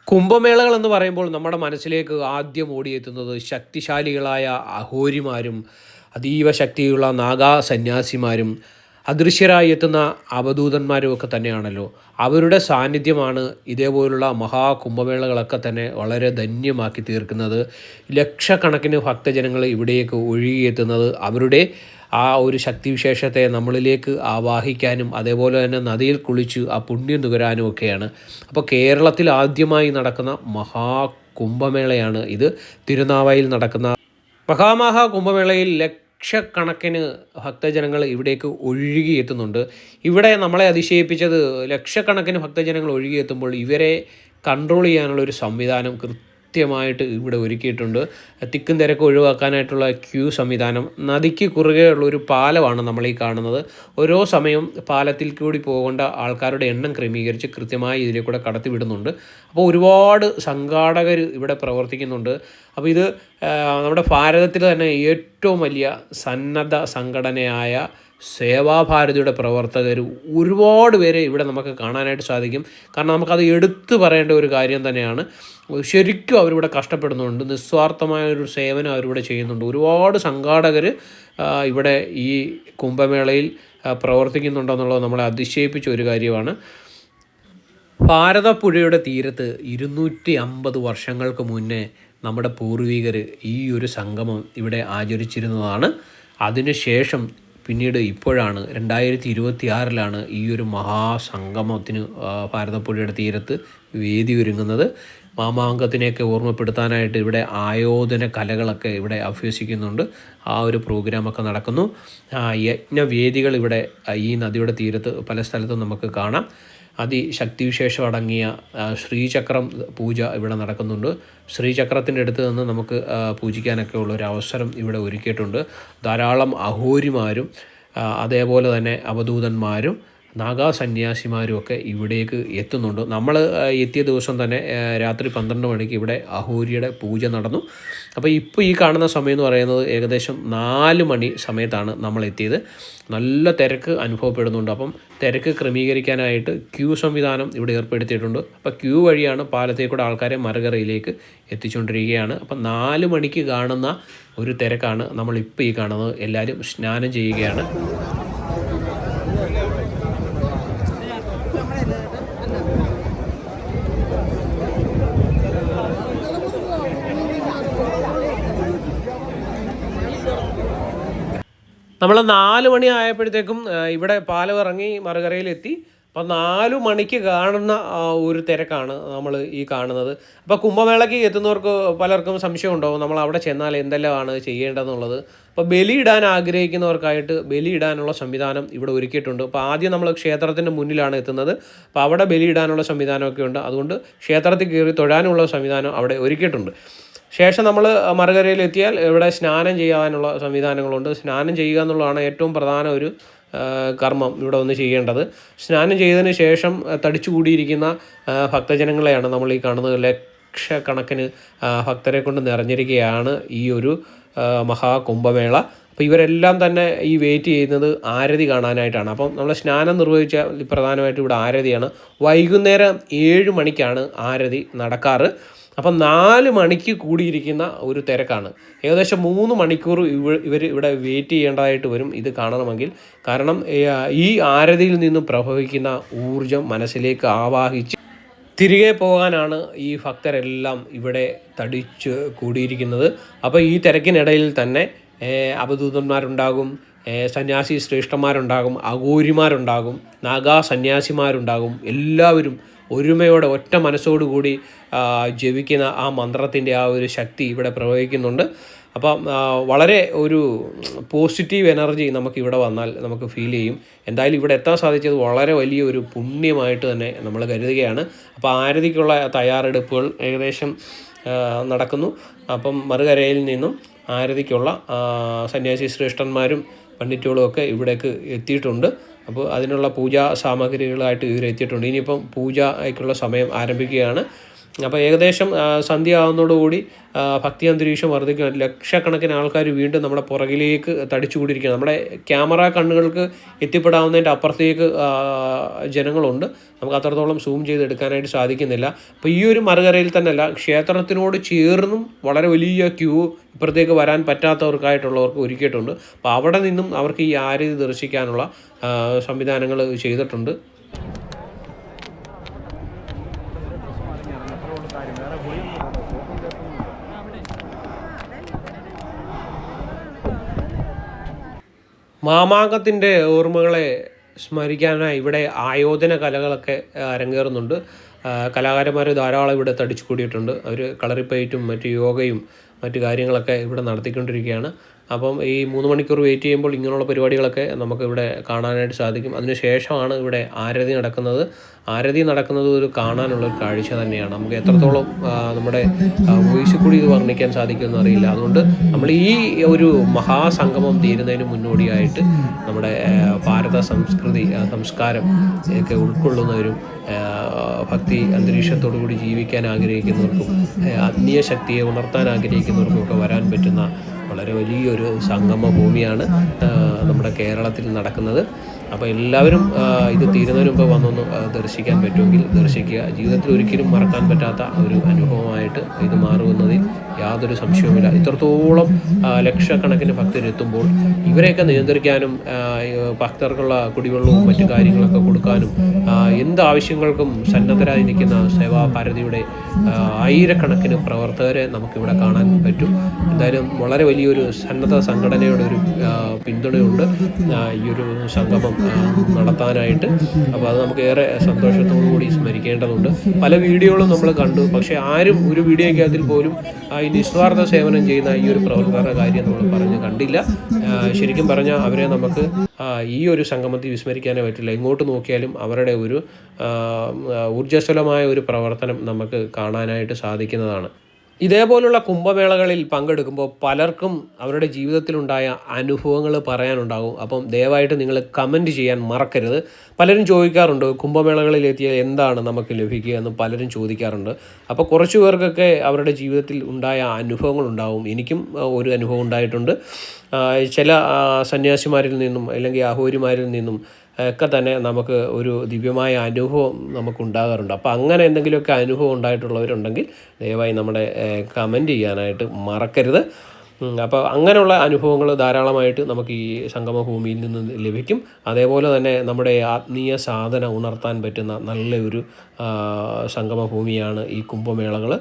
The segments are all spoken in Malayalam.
കുംഭമേളകൾ എന്ന് പറയുമ്പോൾ നമ്മുടെ മനസ്സിലേക്ക് ആദ്യം ഓടിയെത്തുന്നത് ശക്തിശാലികളായ അഘോരിമാരും അതീവ ശക്തിയുള്ള നാഗാ സന്യാസിമാരും അദൃശ്യരായി എത്തുന്ന അവധൂതന്മാരും ഒക്കെ തന്നെയാണല്ലോ. അവരുടെ സാന്നിധ്യമാണ് ഇതേപോലുള്ള മഹാകുംഭമേളകളൊക്കെ തന്നെ വളരെ ധന്യമാക്കി തീർക്കുന്നത്. ലക്ഷക്കണക്കിന് ഭക്തജനങ്ങൾ ഇവിടേക്ക് ഒഴുകിയെത്തുന്നത് അവരുടെ ആ ഒരു ശക്തിവിശേഷത്തെ നമ്മളിലേക്ക് ആവാഹിക്കാനും അതേപോലെ തന്നെ നദിയിൽ കുളിച്ച് ആ പുണ്യം നുകരാനും ഒക്കെയാണ്. അപ്പോൾ കേരളത്തിൽ ആദ്യമായി നടക്കുന്ന മഹാകുംഭമേളയാണ് ഇത്. തിരുനാവായിൽ നടക്കുന്ന കുംഭമേളയിൽ ലക്ഷക്കണക്കിന് ഭക്തജനങ്ങൾ ഇവിടേക്ക് ഒഴുകിയെത്തുന്നുണ്ട്. ഇവിടെ നമ്മളെ അതിശയിപ്പിച്ചത് ലക്ഷക്കണക്കിന് ഭക്തജനങ്ങൾ ഒഴുകിയെത്തുമ്പോൾ ഇവരെ കൺട്രോൾ ചെയ്യാനുള്ളൊരു സംവിധാനം കൃത്യമായിട്ട് ഇവിടെ ഒരുക്കിയിട്ടുണ്ട്. തിക്കും തിരക്കും ഒഴിവാക്കാനായിട്ടുള്ള ക്യൂ സംവിധാനം. നദിക്ക് കുറുകെയുള്ള ഒരു പാലമാണ് നമ്മൾ ഈ കാണുന്നത്. ഓരോ സമയം പാലത്തിൽ കൂടി പോകേണ്ട ആൾക്കാരുടെ എണ്ണം ക്രമീകരിച്ച് കൃത്യമായി ഇതിലെ കൂടെ കടത്തിവിടുന്നുണ്ട്. അപ്പോൾ ഒരുപാട് സംഘാടകർ ഇവിടെ പ്രവർത്തിക്കുന്നുണ്ട്. അപ്പോൾ ഇത് നമ്മുടെ ഭാരതത്തിൽ തന്നെ ഏറ്റവും വലിയ സന്നദ്ധ സംഘടനയായ സേവാഭാരതിയുടെ പ്രവർത്തകർ ഒരുപാട് പേരെ ഇവിടെ നമുക്ക് കാണാനായിട്ട് സാധിക്കും. കാരണം നമുക്കത് എടുത്തു പറയേണ്ട ഒരു കാര്യം തന്നെയാണ്. ശരിക്കും അവരിവിടെ കഷ്ടപ്പെടുന്നുണ്ട്. നിസ്വാർത്ഥമായ ഒരു സേവനം അവരിവിടെ ചെയ്യുന്നുണ്ട്. ഒരുപാട് സംഘാടകർ ഇവിടെ ഈ കുംഭമേളയിൽ പ്രവർത്തിക്കുന്നുണ്ടെന്നുള്ളത് നമ്മളെ അതിശയിപ്പിച്ച ഒരു കാര്യമാണ്. ഭാരതപ്പുഴയുടെ തീരത്ത് 250 വർഷങ്ങൾക്ക് മുന്നേ നമ്മുടെ പൂർവികർ ഈ ഒരു സംഗമം ഇവിടെ ആചരിച്ചിരുന്നതാണ്. അതിനുശേഷം പിന്നീട് ഇപ്പോഴാണ് 2026 ഈ ഒരു മഹാസംഗമത്തിന് ഭാരതപ്പുഴയുടെ തീരത്ത് വേദി ഒരുങ്ങുന്നത്. മാമാങ്കത്തിനെയൊക്കെ ഓർമ്മപ്പെടുത്താനായിട്ട് ഇവിടെ ആയോധന കലകളൊക്കെ ഇവിടെ അഭ്യസിക്കുന്നുണ്ട്. ആ ഒരു പ്രോഗ്രാമൊക്കെ നടക്കുന്നു. യജ്ഞവേദികൾ ഇവിടെ ഈ നദിയുടെ തീരത്ത് പല സ്ഥലത്തും നമുക്ക് കാണാം. അതിശക്തിവിശേഷം അടങ്ങിയ ശ്രീചക്രം പൂജ ഇവിടെ നടക്കുന്നുണ്ട്. ശ്രീചക്രത്തിൻ്റെ അടുത്ത് നിന്ന് നമുക്ക് പൂജിക്കാനൊക്കെ ഉള്ളൊരു അവസരം ഇവിടെ ഒരുക്കിയിട്ടുണ്ട്. ധാരാളം അഘോരിമാരും അതേപോലെ തന്നെ അവധൂതന്മാരും നാഗാ സന്യാസിമാരും ഒക്കെ ഇവിടേക്ക് എത്തുന്നുണ്ട്. നമ്മൾ എത്തിയ ദിവസം തന്നെ രാത്രി 12 മണിക്ക് ഇവിടെ അഘോരിയുടെ പൂജ നടന്നു. അപ്പോൾ ഇപ്പോൾ ഈ കാണുന്ന സമയം എന്ന് പറയുന്നത് ഏകദേശം 4 മണി സമയത്താണ് നമ്മൾ എത്തിയത്. നല്ല തിരക്ക് അനുഭവപ്പെടുന്നുണ്ട്. അപ്പം തിരക്ക് ക്രമീകരിക്കാനായിട്ട് ക്യൂ സംവിധാനം ഇവിടെ ഏർപ്പെടുത്തിയിട്ടുണ്ട്. അപ്പോൾ ക്യൂ വഴിയാണ് പാലത്തേക്കൂടെ ആൾക്കാരെ മറുകരയിലേക്ക് എത്തിച്ചുകൊണ്ടിരിക്കുകയാണ്. അപ്പം 4 മണിക്ക് കാണുന്ന ഒരു തിരക്കാണ് നമ്മളിപ്പോൾ ഈ കാണുന്നത്. എല്ലാവരും സ്നാനം ചെയ്യുകയാണ്. നമ്മൾ 4 മണി ആയപ്പോഴത്തേക്കും ഇവിടെ പാലം ഇറങ്ങി മറുകരയിലെത്തി. അപ്പോൾ 4 മണിക്ക് കാണുന്ന ഒരു തിരക്കാണ് നമ്മൾ ഈ കാണുന്നത്. അപ്പോൾ കുംഭമേളയ്ക്ക് എത്തുന്നവർക്ക് പലർക്കും സംശയം ഉണ്ടാവും നമ്മൾ അവിടെ ചെന്നാൽ എന്തെല്ലാമാണ് ചെയ്യേണ്ടതെന്നുള്ളത്. അപ്പോൾ ബലിയിടാൻ ആഗ്രഹിക്കുന്നവർക്കായിട്ട് ബലിയിടാനുള്ള സംവിധാനം ഇവിടെ ഒരുക്കിയിട്ടുണ്ട്. അപ്പോൾ ആദ്യം നമ്മൾ ക്ഷേത്രത്തിൻ്റെ മുന്നിലാണ് എത്തുന്നത്. അപ്പോൾ അവിടെ ബലിയിടാനുള്ള സംവിധാനമൊക്കെ ഉണ്ട്. അതുകൊണ്ട് ക്ഷേത്രത്തിൽ കയറി തൊഴാനുള്ള സംവിധാനം അവിടെ ഒരുക്കിയിട്ടുണ്ട്. ശേഷം നമ്മൾ മറുകരയിലെത്തിയാൽ ഇവിടെ സ്നാനം ചെയ്യാനുള്ള സംവിധാനങ്ങളുണ്ട്. സ്നാനം ചെയ്യുക എന്നുള്ളതാണ് ഏറ്റവും പ്രധാന ഒരു കർമ്മം ഇവിടെ വന്ന് ചെയ്യേണ്ടത്. സ്നാനം ചെയ്തതിന് ശേഷം തടിച്ചു കൂടിയിരിക്കുന്ന ഭക്തജനങ്ങളെയാണ് നമ്മൾ ഈ കാണുന്നത്. ലക്ഷക്കണക്കിന് ഭക്തരെ കൊണ്ട് നിറഞ്ഞിരിക്കുകയാണ് ഈ ഒരു മഹാകുംഭമേള. അപ്പോൾ ഇവരെല്ലാം തന്നെ ഈ വെയിറ്റ് ചെയ്യുന്നത് ആരതി കാണാനായിട്ടാണ്. അപ്പം നമ്മൾ സ്നാനം നിർവഹിച്ച പ്രധാനമായിട്ടും ഇവിടെ ആരതിയാണ്. വൈകുന്നേരം 7 മണിക്കാണ് ആരതി നടക്കാറ്. അപ്പം 4 മണിക്ക് കൂടിയിരിക്കുന്ന ഒരു തിരക്കാണ്. ഏകദേശം 3 മണിക്കൂർ ഇവർ ഇവിടെ വെയിറ്റ് ചെയ്യേണ്ടതായിട്ട് വരും ഇത് കാണണമെങ്കിൽ. കാരണം ഈ ആരതിയിൽ നിന്നും പ്രവഹിക്കുന്ന ഊർജം മനസ്സിലേക്ക് ആവാഹിച്ച് തിരികെ പോകാനാണ് ഈ ഭക്തരെല്ലാം ഇവിടെ തടിച്ച് കൂടിയിരിക്കുന്നത്. അപ്പോൾ ഈ തിരക്കിനിടയിൽ തന്നെ അവധൂതന്മാരുണ്ടാകും, സന്യാസി ശ്രേഷ്ഠന്മാരുണ്ടാകും, അഘോരിമാരുണ്ടാകും, നാഗാ സന്യാസിമാരുണ്ടാകും. എല്ലാവരും ഒരുമയോടെ ഒറ്റ മനസ്സോടുകൂടി ജപിക്കുന്ന ആ മന്ത്രത്തിൻ്റെ ആ ഒരു ശക്തി ഇവിടെ പ്രവഹിക്കുന്നുണ്ട്. അപ്പം വളരെ ഒരു പോസിറ്റീവ് എനർജി നമുക്കിവിടെ വന്നാൽ നമുക്ക് ഫീൽ ചെയ്യും. എന്തായാലും ഇവിടെ എത്താൻ സാധിച്ചത് വളരെ വലിയൊരു പുണ്യമായിട്ട് തന്നെ നമ്മൾ കരുതുകയാണ്. അപ്പോൾ ആരതിക്കുള്ള തയ്യാറെടുപ്പുകൾ ഏകദേശം നടക്കുന്നു. അപ്പം മറുകരയിൽ നിന്നും ആരതിക്കുള്ള സന്യാസി ശ്രേഷ്ഠന്മാരും പണ്ഡിറ്റുകളും ഒക്കെ ഇവിടേക്ക് എത്തിയിട്ടുണ്ട്. അപ്പോൾ അതിനുള്ള പൂജാ സാമഗ്രികളായിട്ട് ഇവരെത്തിയിട്ടുണ്ട്. ഇനിയിപ്പം പൂജയ്ക്കുള്ള സമയം ആരംഭിക്കുകയാണ്. അപ്പോൾ ഏകദേശം സന്ധ്യ ആവുന്നതോടുകൂടി ഭക്തി അന്തരീക്ഷം വർദ്ധിക്കുക. ലക്ഷക്കണക്കിന് ആൾക്കാർ വീണ്ടും നമ്മുടെ പുറകിലേക്ക് തടിച്ചുകൂടിയിരിക്കുകയാണ്. നമ്മുടെ ക്യാമറ കണ്ണുകൾക്ക് എത്തിപ്പെടാവുന്നതിൻ്റെ അപ്പുറത്തേക്ക് ജനങ്ങളുണ്ട്. നമുക്ക് അത്രത്തോളം സൂം ചെയ്തെടുക്കാനായിട്ട് സാധിക്കുന്നില്ല. അപ്പോൾ ഈ ഒരു മറുകരയിൽ തന്നെയല്ല, ക്ഷേത്രത്തിനോട് ചേർന്നും വളരെ വലിയ ക്യൂ ഇപ്പുറത്തേക്ക് വരാൻ പറ്റാത്തവർക്കായിട്ടുള്ളവർക്ക് ഒരുക്കിയിട്ടുണ്ട്. അപ്പോൾ അവിടെ നിന്നും അവർക്ക് ഈ ആരതി ദർശിക്കാനുള്ള സംവിധാനങ്ങൾ ചെയ്തിട്ടുണ്ട്. മാമാങ്കത്തിൻ്റെ ഓർമ്മകളെ സ്മരിക്കാനായി ഇവിടെ ആയോധന കലകളൊക്കെ അരങ്ങേറുന്നുണ്ട്. കലാകാരന്മാർ ധാരാളം ഇവിടെ തടിച്ചു കൂടിയിട്ടുണ്ട്. അവർ കളറിപ്പയറ്റും മറ്റ് യോഗയും മറ്റു കാര്യങ്ങളൊക്കെ ഇവിടെ നടത്തിക്കൊണ്ടിരിക്കുകയാണ്. അപ്പം ഈ 3 മണിക്കൂർ വെയിറ്റ് ചെയ്യുമ്പോൾ ഇങ്ങനെയുള്ള പരിപാടികളൊക്കെ നമുക്കിവിടെ കാണാനായിട്ട് സാധിക്കും. അതിനുശേഷമാണ് ഇവിടെ ആരതി നടക്കുന്നത്. ആരതി നടക്കുന്നത് ഒരു കാണാനുള്ളൊരു കാഴ്ച തന്നെയാണ്. നമുക്ക് എത്രത്തോളം നമ്മുടെ വോയിസിൽ കൂടി ഇത് വർണ്ണിക്കാൻ സാധിക്കുമെന്ന് അറിയില്ല. അതുകൊണ്ട് നമ്മൾ ഈ ഒരു മഹാസംഗമം തീരുന്നതിന് മുന്നോടിയായിട്ട് നമ്മുടെ ഭാരത സംസ്കൃതി സംസ്കാരം ഒക്കെ ഉൾക്കൊള്ളുന്നവരും ഭക്തി അന്തരീക്ഷത്തോടു കൂടി ജീവിക്കാൻ ആഗ്രഹിക്കുന്നവർക്കും ആത്മീയ ശക്തിയെ ഉണർത്താൻ ആഗ്രഹിക്കുന്നവർക്കും ഒക്കെ വരാൻ പറ്റുന്ന വളരെ വലിയൊരു സംഗമ ഭൂമിയാണ് നമ്മുടെ കേരളത്തിൽ നടക്കുന്നത്. അപ്പോൾ എല്ലാവരും ഇത് തീരുന്നതിന് മുമ്പ് വന്നൊന്ന് ദർശിക്കാൻ പറ്റുമെങ്കിൽ ദർശിക്കുക. ജീവിതത്തിൽ ഒരിക്കലും മറക്കാൻ പറ്റാത്ത ഒരു അനുഭവമായിട്ട് ഇത് മാറുമെന്നതിൽ യാതൊരു സംശയവുമില്ല. ഇത്രത്തോളം ലക്ഷക്കണക്കിന് ഭക്തരെത്തുമ്പോൾ ഇവരെയൊക്കെ നിയന്ത്രിക്കാനും ഭക്തർക്കുള്ള കുടിവെള്ളവും മറ്റു കാര്യങ്ങളൊക്കെ കൊടുക്കാനും എന്ത് ആവശ്യങ്ങൾക്കും സന്നദ്ധരായി നിൽക്കുന്ന സേവാഭാരതിയുടെ ആയിരക്കണക്കിന് പ്രവർത്തകരെ നമുക്കിവിടെ കാണാൻ പറ്റും. എന്തായാലും വളരെ വലിയൊരു സന്നദ്ധ സംഘടനയുടെ ഒരു പിന്തുണയുണ്ട് ഈ ഒരു സംഗമം നടത്താനായിട്ട്. അപ്പോൾ അത് നമുക്ക് ഏറെ സന്തോഷത്തോടു കൂടി സ്മരിക്കേണ്ടതുണ്ട്. പല വീഡിയോകളും നമ്മൾ കണ്ടു, പക്ഷേ ആരും ഒരു വീഡിയോയ്ക്കകത്തിൽ പോലും ഈ നിസ്വാർത്ഥ സേവനം ചെയ്യുന്ന ഈ ഒരു പ്രവർത്തകരുടെ കാര്യം നമ്മൾ പറഞ്ഞ് കണ്ടില്ല. ശരിക്കും പറഞ്ഞാൽ അവരെ നമുക്ക് ഈ ഒരു സംഗമത്തിൽ വിസ്മരിക്കാനേ പറ്റില്ല. ഇങ്ങോട്ട് നോക്കിയാലും അവരുടെ ഒരു ഊർജ്ജസ്വലമായ ഒരു പ്രവർത്തനം നമുക്ക് കാണാനായിട്ട് സാധിക്കുന്നതാണ്. ഇതേപോലുള്ള കുംഭമേളകളിൽ പങ്കെടുക്കുമ്പോൾ പലർക്കും അവരുടെ ജീവിതത്തിലുണ്ടായ അനുഭവങ്ങൾ പറയാനുണ്ടാകും. അപ്പം ദയവായിട്ട് നിങ്ങൾ കമൻറ്റ് ചെയ്യാൻ മറക്കരുത്. പലരും ചോദിക്കാറുണ്ട് കുംഭമേളകളിൽ എത്തിയാൽ എന്താണ് നമുക്ക് ലഭിക്കുക എന്ന് പലരും ചോദിക്കാറുണ്ട്. അപ്പോൾ കുറച്ച് പേർക്കൊക്കെ അവരുടെ ജീവിതത്തിൽ ഉണ്ടായ അനുഭവങ്ങളുണ്ടാവും. എനിക്കും ഒരു അനുഭവം ഉണ്ടായിട്ടുണ്ട്. ചില സന്യാസിമാരിൽ നിന്നും അല്ലെങ്കിൽ അഹോരിമാരിൽ നിന്നും ഒക്കെ തന്നെ നമുക്ക് ഒരു ദിവ്യമായ അനുഭവം നമുക്കുണ്ടാകാറുണ്ട്. അപ്പോൾ അങ്ങനെ എന്തെങ്കിലുമൊക്കെ അനുഭവം ഉണ്ടായിട്ടുള്ളവരുണ്ടെങ്കിൽ ദയവായി നമ്മുടെ കമൻറ്റ് ചെയ്യാനായിട്ട് മറക്കരുത്. അപ്പോൾ അങ്ങനെയുള്ള അനുഭവങ്ങൾ ധാരാളമായിട്ട് നമുക്ക് ഈ സംഗമഭൂമിയിൽ നിന്ന് ലഭിക്കും. അതേപോലെ തന്നെ നമ്മുടെ ആത്മീയ സാധന ഉണർത്താൻ പറ്റുന്ന നല്ലൊരു സംഗമഭൂമിയാണ് ഈ കുംഭമേളകൾ.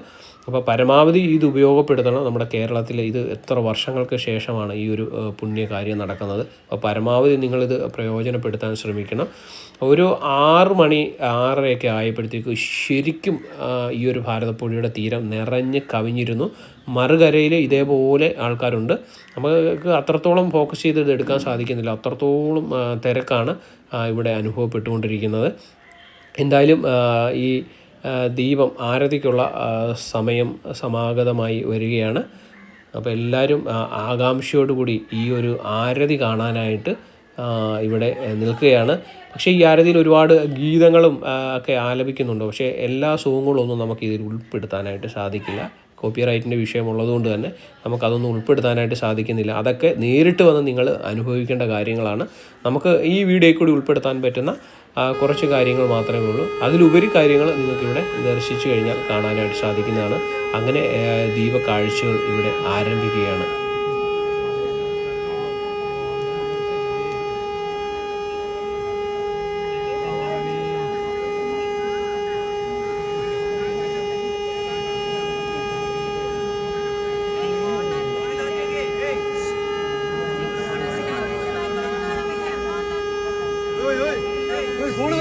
അപ്പോൾ പരമാവധി ഇത് ഉപയോഗപ്പെടുത്തണം. നമ്മുടെ കേരളത്തിൽ ഇത് എത്ര വർഷങ്ങൾക്ക് ശേഷമാണ് ഈ ഒരു പുണ്യകാര്യം നടക്കുന്നത്. അപ്പോൾ പരമാവധി നിങ്ങളിത് പ്രയോജനപ്പെടുത്താൻ ശ്രമിക്കണം. ഒരു 6 മണി 6:30 ആയപ്പോഴത്തേക്ക് ശരിക്കും ഈ ഒരു ഭാരതപ്പുഴയുടെ തീരം നിറഞ്ഞ് കവിഞ്ഞിരുന്നു. മറുകരയിൽ ഇതേപോലെ ആൾക്കാരുണ്ട്. നമുക്ക് അത്രത്തോളം ഫോക്കസ് ചെയ്ത് ഇത് എടുക്കാൻ സാധിക്കുന്നില്ല. അത്രത്തോളം തിരക്കാണ് ഇവിടെ അനുഭവപ്പെട്ടുകൊണ്ടിരിക്കുന്നത്. എന്തായാലും ഈ ദീപം ആരതിക്കുള്ള സമയം സമാഗതമായി വരികയാണ്. അപ്പോൾ എല്ലാവരും ആകാംക്ഷയോടുകൂടി ഈ ഒരു ആരതി കാണാനായിട്ട് ഇവിടെ നിൽക്കുകയാണ്. പക്ഷേ ഈ ആരതിയിൽ ഒരുപാട് ഗീതങ്ങളും ഒക്കെ ആലപിക്കുന്നുണ്ട്. പക്ഷേ എല്ലാ സോങ്ങുകളൊന്നും നമുക്ക് ഇതിൽ ഉൾപ്പെടുത്താനായിട്ട് സാധിക്കില്ല. കോപ്പിറൈറ്റിൻ്റെ വിഷയമുള്ളതുകൊണ്ട് തന്നെ നമുക്കതൊന്നും ഉൾപ്പെടുത്താനായിട്ട് സാധിക്കുന്നില്ല. അതൊക്കെ നേരിട്ട് വന്ന് നിങ്ങൾ അനുഭവിക്കേണ്ട കാര്യങ്ങളാണ്. നമുക്ക് ഈ വീഡിയോയിൽ കൂടി ഉൾപ്പെടുത്താൻ പറ്റുന്ന കുറച്ച് കാര്യങ്ങൾ മാത്രമേ ഉള്ളൂ. അതിലുപരി കാര്യങ്ങൾ നിങ്ങൾക്കിവിടെ ദർശിച്ചു കഴിഞ്ഞാൽ കാണാനായിട്ട് സാധിക്കുന്നതാണ്. അങ്ങനെ ദീപക്കാഴ്ചകൾ ഇവിടെ ആരംഭിക്കുകയാണ്. ഫോൺ